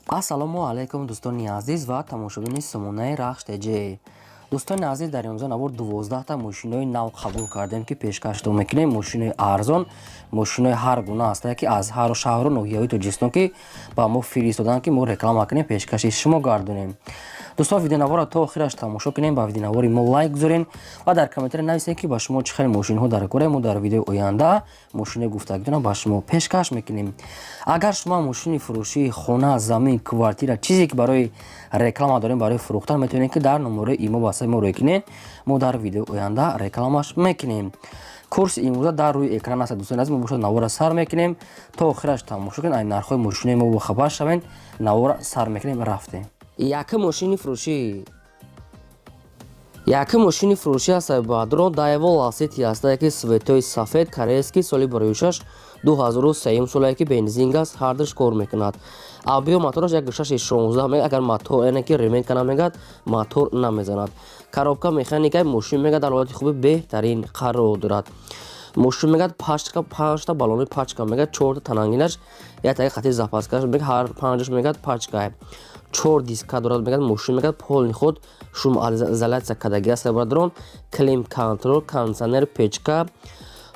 ассалому алайкум дӯстони азиз ва тамошобини сомонаи рахш теҷе. дӯстони азиз, дар имрӯза навор 12та мошинои нав қабул кардем ки пешкаштон мекунем. Мошинои арзон, мошинои ҳар гуна ҳастае ки аз ҳар шаҳру ноҳияҳои Тоҷикистон ки ба мо фиристодан ки мо реклама кунем, пешкаши шумо гардонем. дӯстон, видеонавора то охираш тамошо кунем, ба видеонавори мо лайк гузорен ва дар комментаре нависем ки ба шумо чӣ хеле мошинҳо дар кора. Мо дар видеои оянда мошинои гуфтагидона ба шумо пешкаш мекунем. агар шумо мошини фурӯшии хона, замин, квартира, чизе ки барои реклама дорем, барои фурӯхтан, метавонем ки дар номерои имо ба мо рекунем. мо дар видеои оянда рекламаш мекунем. курси имрӯза дар рӯи экран аст. дӯстони азиз, мо бошад навора сар мекунем то охираш тамошо кунем. айн нархҳои мошинои мо бохабар шавем. навора сар мекунем, рафтем. Яка мошини фурӯшӣ ҳастаи баъдро даево ласити ҳастае ки светои сафед корейский соли бароишаш 2003 солае ки бензин газ ҳардаш кор мекунад. абиё мотораш 1.16 мегад. агар мотор яне ки ремонт кана мегад, мотор намезанад. коробка механикаи мошин мегад дар ҳолати хуби беҳтарин қарор дорад. мошин мегад пачка балони пачка мегад, 4 танангинаш, ятаги хати запаскаш мегад, ҳар 5 мегад пачка. 4 диска дорад мегад. мошин мегад полни худ шумоизолятсия кардаги аст бадрон, клим контрол, кондитсионер, печка.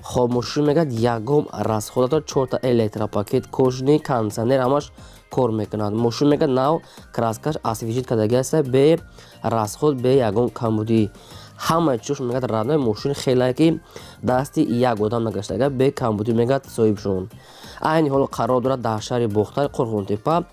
хоб мошин мегад ягом расход дорад, 4 электропакет, кожни кондитсионер ҳамаш кор мекунад. мошин мегад нав краскаш освежит кардаги аст, бе расход, бе ягон камбудӣ. ҳама чиз мегад радной мошин хелае ки дасти як одам нагаштага, бе камбудӣ мегад соҳибшон. айни ҳол қарор дорад дар шаҳри бохтар, қурғонтепа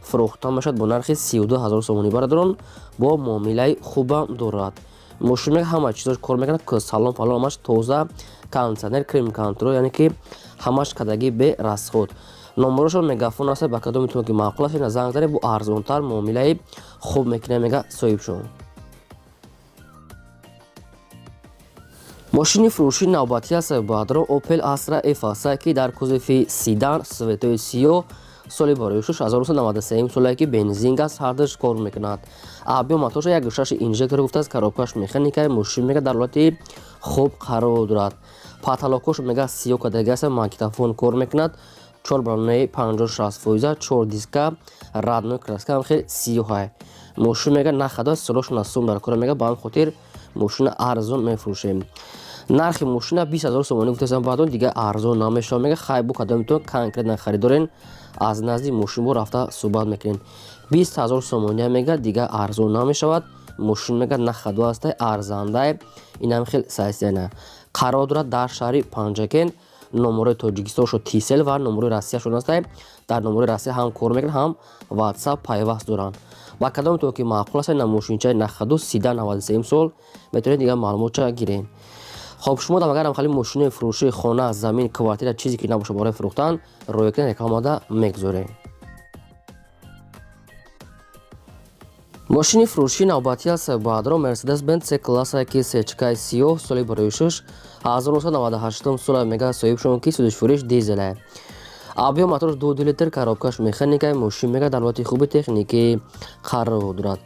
фурӯхта мешавад бо нархи 32000 сомонӣ барадарон, бо муомилаи хубам дорад. мошин мегад ҳама чизош кор мекунад, салон палон ҳамаш тоза, кондитсионер, крем контрол, яъне ки ҳамаш кардаги бе расход. номерошон мегафон аст, ба кадом метавонад ки маъқул аст, занг заред, бо арзонтар муомилаи хуб мекунад, мега соҳибшон. мошини фурӯшии навбатӣ ҳастаи баъдро Opel Astra F ҳастае ки дар кузофи сидан, светои сиёҳ, соли бароишаш 1993 солае ки бензин газ ҳардаш кор мекунад. абиё моторош 1.6 инжектор гуфтааст. коробкаш механикаи мошин мегад дар ҳолати хуб қарор дорад. паталокош мегад сиёҳ кардаги аст, магнитофон кор мекунад, 4 балонаи 50-60%, 4 диска, радной краска ҳам хеле сиёҳ. мошин мегад нахадо солош насум дар кора мегад, ба ҳамин хотир мошина арзон мефурӯшем. нархи мошина 20000 сомонӣ гуфтаам, баъдон дига арзон намешавад. мега хай бу кадом метавонед конкретна харидорен, аз назди мошин бо рафта суҳбат мекунем. 20000 сомония мега дига арзон намешавад. мошин мега нахадо аст, арзанда, инам хел сайсена. қарор дорад дар шаҳри Панҷакен. номерои Тоҷикистоншо Тисел ва номерои Россияшон аст. дар номерои Россия ҳам кор мекунад, ҳам WhatsApp пайваст доранд. ба кадом метавонед ки маъқул аст, на мошинчаи нахадо 93 сол метавонед дига маълумотча гирем. хоб шумо дам агарам хали мошинои фурӯшии хона, замин, квартира, чизе ки набоша барои фурӯхтан, роя кунед, рекламада мегузорем. мошини фурӯшии навбатӣ ҳастаи баъдро Mercedes-Benz C-классае ки сечкаи сиёҳ, соли бароишаш 1998 сола мега соҳибшон ки судишфурӯш дизеле. абиё моторош 2 литр, коробкаш механикаи мошин мега дар ҳолати хуби техникӣ қарор дорад.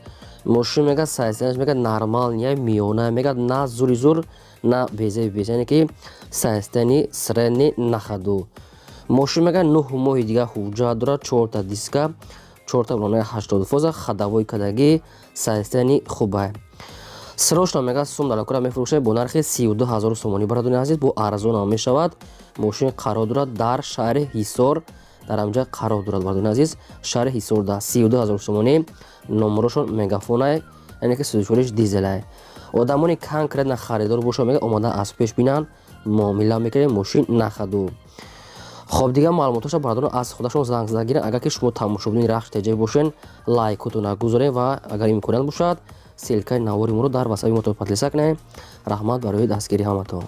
мошин мега сайзанаш мега нормал, я миёна мегад, на зури зур, на безе без, яъне ки сайстани средни нахаду. мошин мега 9 моҳи дига ҳуҷҷат дорад, 4 диска, 4 балонаи 80 фоза, хадавои кадаги сайстани хуба. срочно мега сум дар кора мефурӯшем бо нархи 32000 сомонӣ. барадони азиз, бо арзон ҳам мешавад. мошин қарор дорад дар шаҳри Ҳисор, дар ҳамҷа қарор дорад. барадони азиз, шаҳри Ҳисор да 32000 сомонӣ. номерошон мегафонай, яъне ки судишфурӯш дизелай. одамони конкретна харидор боша мега омада аз пеш бинан, муомила мекунем, мошин нахаду. хоб дига маълумоташа барадон аз худашон занг зада гирен. агар ки шумо тамошобини рахш теҷа бошен, лайкотона гузорем ва агар имконият бошад силкаи навори моро дар васаби мо подписак кунед. раҳмат барои дастгирии ҳаматон.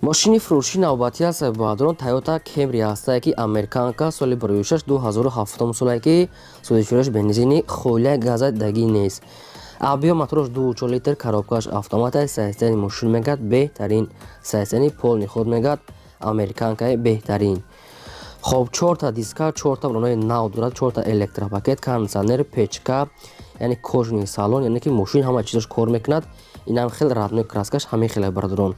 мошини фурӯшии навбатӣ ҳастаи баъдро Toyota Camry ҳастае ки американка, соли бароишаш 2007 солае ки судишфурӯш бензини холия газадагӣ нест. абиё моторош 2.4 литр, коробкаш автомата, сайстани мошин мегад беҳтарин, сайстани полни худ мегад американкаи беҳтарин. хоб 4 диска, 4 балонаи нав дорад, 4 электропакет, кондитсионер, печка, яъне кожни салон, яъне ки мошин ҳама чизош кор мекунад. инам хел радной краскаш ҳамин хеле бародарон.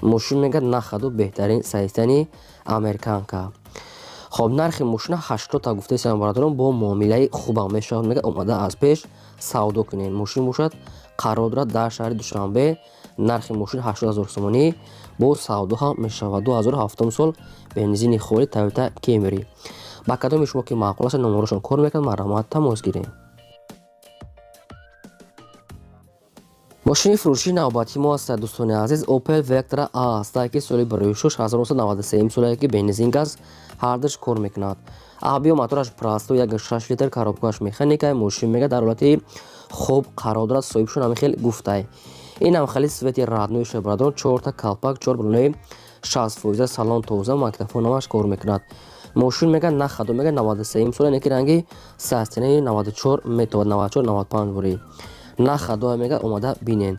мошин мегад нахаду беҳтарин сайстани американка. خب نرخ ماشین 80 تا گفته سیام برادران با معامله خوب میشود میگه اومده از پیش سودا کنین. ماشین باشد قرار دارد در شهر دوشنبه. نرخ ماشین 80000 سومانی با سودا هم میشود. 2007 سال بنزین خوری تویوتا کیمری. با کدام شما که معقول است نمرشون کار میکنن مرامت تماس گیرین. ماشین فروشی نوبتی ما است دوستان عزیز. اوپل وکترا آ است که سالی برای 6993 سالی که بنزین گاز هردش کار میکند. آبیو موتورش پراستو یک 6 لیتر کاروبکاش مکانیکای ماشین میگه در حالت خوب قرار دارد. صاحبشون هم خیلی گفته این هم خیلی سویتی رادنویش برادران 4 تا کالپاک 4 بلونه 60% سالن توزه مایکروفون همش کار میکند. ماشین میگه نه خدمت میگه 93 ساله نکی رنگی ساستینه 94 متر 94 95 بوری نه خدا میگه اومده بینین.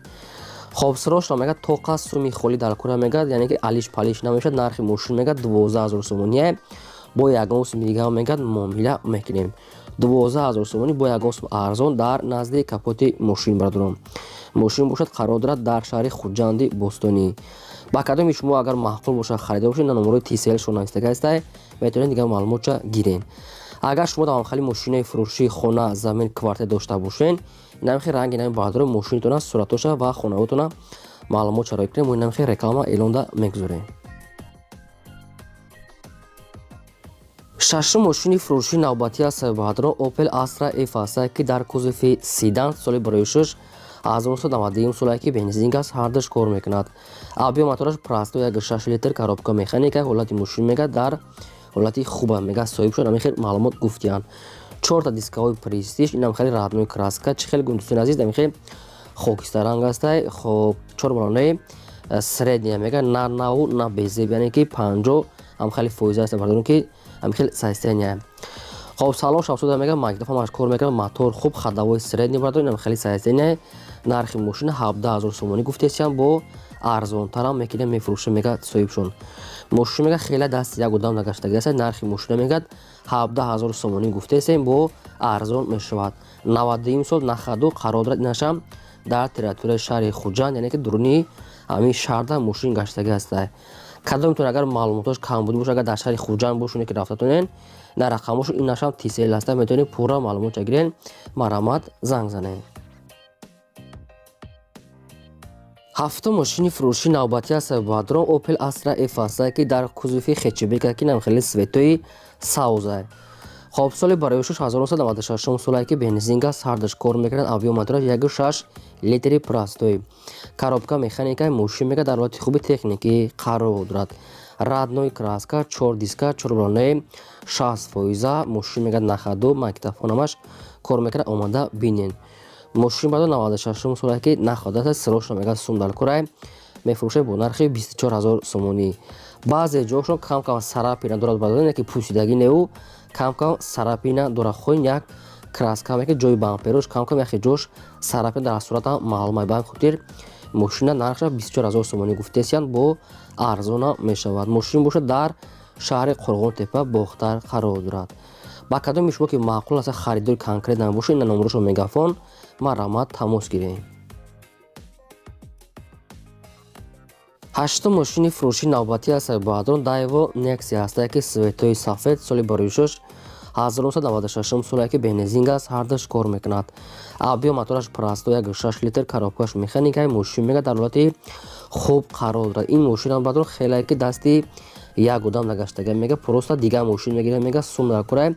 خب سراش میگه توقع سومی خولی در کوره میگه یعنی که الیش پالیش نمیشه. نرخ ماشین میگه 12000 سومونیه با یگان سوم دیگه میگه معامله میکنیم. 12000 سومونی با یگان سوم ارزان در نزدیک کاپوت ماشین برادران. ماشین باشد قرار دارد در شهر خوجندی بوستونی. با کدام شما اگر معقول باشه خریده باشین نمره TCL شون اینستاگرام است میتونید دیگه معلومات گیرین. اگر شما دام خالی ماشین فروشی خونه زمین کوارتر داشته باشین اینم خیلی رنگ اینم برادر ماشینتون صورتش و خونه‌تون معلومات چرا کنیم اینم خیلی رکلام اعلان دا میگذاریم. ششم ماشین فروشی نوبتی است برادر اوپل آسترا اف است که در کوزه سیدان سالی برای 6 از 1990 سالی که بنزین گاز هردش کار میکند. آبیو موتورش پراستو یک 6 لیتر کاروبکا مکانیکای حالت ماشین میگه در حالتی خوبه میگه صاحب شد همین خیلی معلومات گفتیان. 4 تا دیسکای پرستیژ اینم خیلی رادنوی کراسکا چه خیلی گندوستون عزیز همین خیلی خاکستر رنگ است. خب 4 بالونه سردی میگه نه نو نه بیزه یعنی که 50 هم خیلی فویزه است برادرون که هم خیلی سایستنیه. خب سالن شاپسودا میگه مایکروفون ماش کار میکنه موتور خوب خداوی سردی برادرون هم خیلی سایستنیه. نرخ ماشین 17000 سومانی گفتیان با ارزان تر هم میکنه میفروشه میگه صاحبشون. ماشین میگه خیلی دست یک گودام نگشتگی است. نرخ ماشین میگه 17000 سومانی گفته است با ارزان میشود. 90 سال نخدو قرار دارد نشم در تریتوری شهر خوجند یعنی که درونی همین شهر ماشین گشتگی است. کدامتون اگر معلوماتش کم بود باشه اگر در شهر خوجند باشونه که رفتتونین در رقمش این نشم TCL است میتونید پورا معلومات بگیرین مرامت زنگ زنین. هفته ماشین فروشی نوبتی است برادران اوپل آسترا اف است که در کوزه خچبیکا که نام خیلی سویتوی ساوزه. خب سال برای 1996 سالی که بنزین گاز هردش کار میکنند. آبیو موتورش یک 6 لیتری پراستوی کاروبکا مکانیکای ماشین میگه در حالت خوب تکنیکی قرار دارد. رادنوی کراسکا 4 دیسکا 4 بالونه 60% ماشین میگه نخدو مایکروفون همش کار میکنه اومده بینین. ماشین بعد 96 سالی که نخواده است سروش میگه سوم در کوره میفروشه با نرخ 24000 سومانی. بعضی جاشون کم کم سراپینا دارد برادران که پوسیدگی نو کم کم سراپینا داره خوین یک کراسکا که جوی بامپروش کم کم یک جوش سراپینا در صورت معلومه بانک خاطر ماشین نرخش 24000 سومانی گفته‌اند با ارزان میشود. ماشین باشه در شهر قرغون تپه باختر قرار دارد. با کدام شما که معقول است خریدار کانکریت نباشه این نمرهشو میگافون مرامت تماس گیرین. هشتم ماشین فروشی نوبتی است برادران دایو نکسی است که سویتوی سفید سالی برای 6 1996 سالی که بنزین گاز هردش کار میکند. آبیو موتورش پراستو یک 6 لیتر کاروبکاش مکانیکای ماشین میگه در حالت خوب قرار دارد. این ماشین هم برادران خیلی که دستی یک گودام نگشتگی میگه پروستا دیگه ماشین میگیره میگه سوم در کوره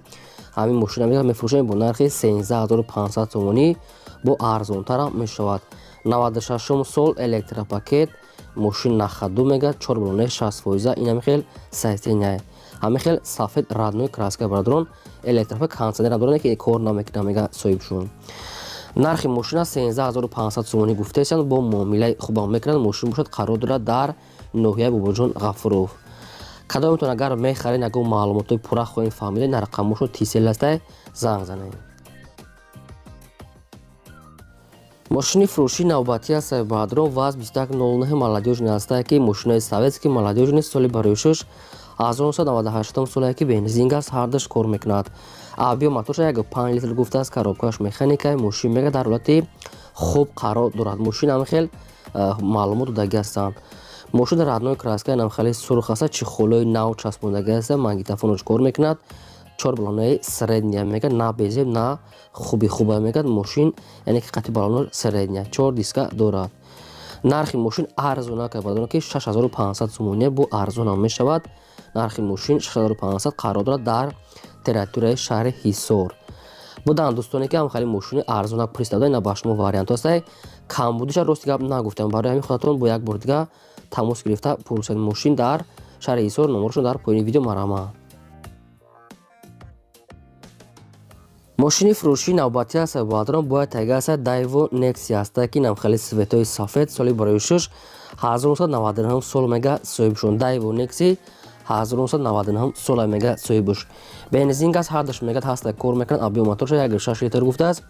همین ماشین میگه میفروشه با نرخ 13500 تومانی با ارزان تر میشود. 96 سال الکترا پاکت ماشین نخدو میگه 4 بالونه 60% این خیلی سایستینه همه خیلی سفید رادنوی کراسکا برادران الکترا پاک کانسنر برادران که کار نمیکنه میگه صاحبشون. نرخ ماشین 13500 سومانی گفته است با معامله خوب میکنن. ماشین باشد قرار دارد در نوحیه باباجان غفروف. کدامتون اگر میخرین اگه معلومات پورا خواهین فهمیدین در رقمشو TCL است زنگ زنین. ماشین فروشی نوبتی است برادران واز 2109 молодежный است که ماشین советский молодежный سالی برای 6 از 1998 سالی که بنزین گاز هردش کار میکند. آبیو موتورش یک 5 لیتر گفته است کاروبکاش مکانیکای ماشین میگه در حالت خوب قرار دارد. ماشین هم خیلی معلومات داده هستند. мошин раднои краскаи намхали сурх аст, чихолои нав часпондаги аст, магнитофонаш кор мекунад, 4 баллонаи средния мегад, на безеб на хуби хуба мегад мошин, яъне ки қати баллонаш средния, 4 диска дорад. нархи мошин арзона ка бардон ки 6500 сомония бо арзона мешавад. нархи мошин 6500 қарор дорад дар территорияи шаҳри ҳисор. будан дӯстоне ки ҳамхали мошини арзона пристав ина ба шумо вариант ҳастай, камбудиша рости гап нагуфтам, барои ҳамин худатон бо як бор дига тамос гирифта пурсед мошин дар шаҳри ҳисор. номерашон дар поини видео марамад. мошини фурӯшии навбатӣ аст баъдон бояд тайга аст Daewoo Nexia аст ки намхали светои сафед соли барои 6 1999 сол мега соҳибшон. Daewoo Nexia 1999 сол мега соҳибуш. бензин газ ҳардаш мегад ҳаста кор мекунад. объем моторша 1.6 литр гуфтааст.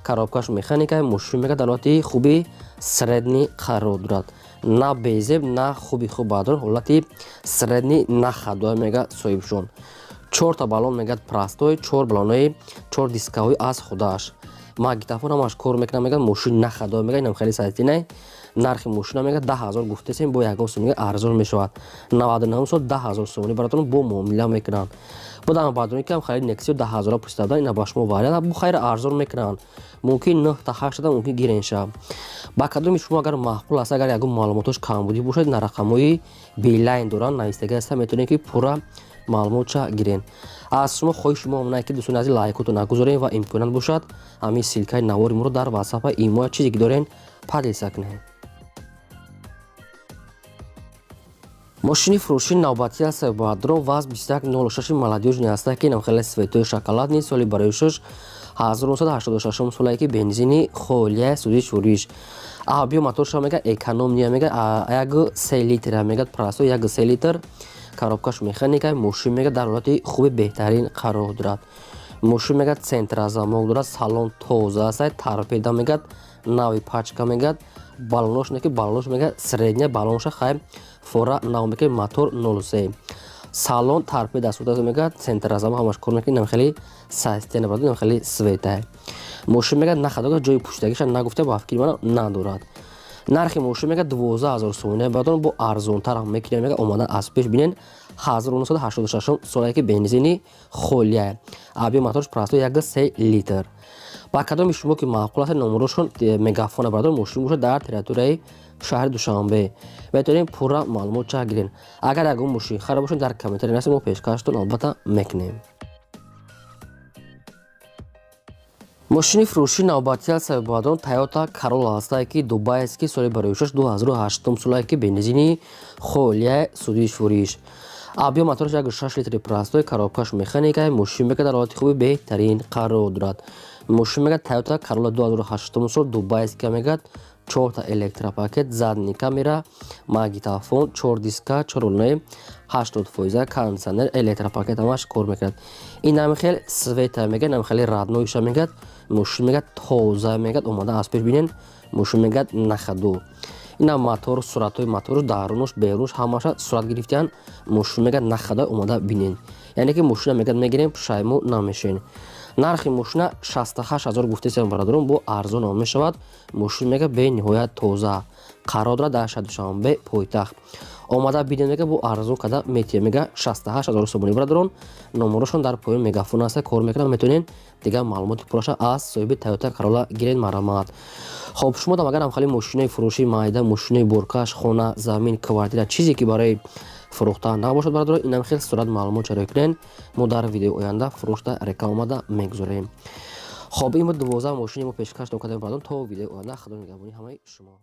коробкаш механика мошин мегад дар ҳолати хуби средни қарор дорад. на безеб на хуби хуб баъдон ҳолати средни на хадо мега соҳибшон. 4 та баллон мегад простой, 4 баллонои 4 дискаҳои аз худаш. магнитофон ҳамаш кор мекунад мегад мошин на хадо мегад. инам хеле сайтинай. нархи мошина мегад 10000 гуфтесем бо ягон сомони арзон мешавад. 99 сол 10000 сомони баратон бо муомила мекунанд. будам баъдони ки ҳамхали Nexia 10000 пристадан ина ба шумо вариант бо хайр арзон мекунанд. мумкин 9 та 8 та мумкин гирен шав. ба кадоми шумо агар маъқул аст, агар ягон маълумотош камбудӣ бошад, на рақамҳои билайн доранд навистагӣ аст, метавонед ки пурра маълумотша гирен. аз шумо хоҳиши мо онае ки дӯстони азиз лайкотон нагузорем ва имконат бошад ҳамин силкаи навори моро дар ватсапа имо чизе ки дорен падлиса кунед. мошини фурӯшии навбатӣ аст баъдон ваз 2106 молодёжни аст ки намхеле светои шоколадни соли барои 6 1986 солае ки бензини холия судиш фурӯш. объем моторша мега экономия мега 1.3 литр мегад прасо 1.3 литр. коробкаш механика мошин мега дар ҳолати хуби беҳтарин қарор дорад. мошин мега центразамок дорад. салон тоза аст. торпеда мегад нави пачка мегад. баллонош не ки баллонош мега средния баллоноша хай фора нав мега мотор 03. салон торпеда суда мега центразамок ҳамаш кор мекунад. инам хеле сайстена баъд инам хеле светай. мошин мега нахадога ҷои пуштагиша нагуфта ба фикри ман надорад. нархи мошин мега 12000 сомония баъдон бо арзонтар ҳам мекунем мега омадан аз пеш бинен. 1986 солае ки бензини холия. объем моторш просто 1.3 литр. ба кадоми шумо ки маъқул аст номерошон мегафона баъдон мошин бошад дар территорияи шаҳри душанбе, метавонем пурра маълумотша гирен. агар ягон мошин хараб бошад дар комментарӣ нависед, мо пешкаштон албатта мекунем. мошини фурӯшии навбатӣ аст баъдон Toyota Corolla аст ки дубайст ки соли барои 6 2008 солае ки бензини холия судиш фурӯш. объем моторш 1.6 литри простой. коробкаш механика мошин мега дар ҳолати хуби беҳтарин қарор дорад. мошин мега Toyota Corolla 2008 сол дубайст ки мегад 4 та электропакет, задни камера, магнитофон, 4 диска, 4 баллонаи 80% кондиционер, электропакет ҳамаш кор мекунад. ин ҳам хел света мегад, ҳам хели радноиша мегад. мошин мегад тоза мегад, омада аз пеш бинен. мошин мегад нахаду. ина мотор суратҳои моторш дарунуш берунуш ҳамаша сурат гирифтиян. мошин мегад нахада омада бинен, яъне ки мошина мегад мегирем пушаймо намешен. нархи мошина 68000 гуфтесиям бародарон бо арзон ом мешавад. мошин мега бениҳоят тоза қарор дорад дар шаҳри душанбе пойтахт. омада биден мега бо арзон када метия мега 68000 сомони бародарон. номерошон дар поин мегафон аст кор мекунад. метавонен дига маълумоти пурраша аз соҳиби Toyota Corolla гирен марамад. хоб шумо дам агар ҳамхали мошинаи фурӯшии майда, мошинаи боркаш, хона, замин, квартира чизе ки барои фурӯхта набошад бародарон, инам хел сурат маълумот чаро кунен. мо дар видеои оянда фурӯшта рекламада мегузорем. хоб ин буд 12 мошини мо пешкаш докардем бародарон. то видеои оянда худо нигаҳбони ҳамаи шумо.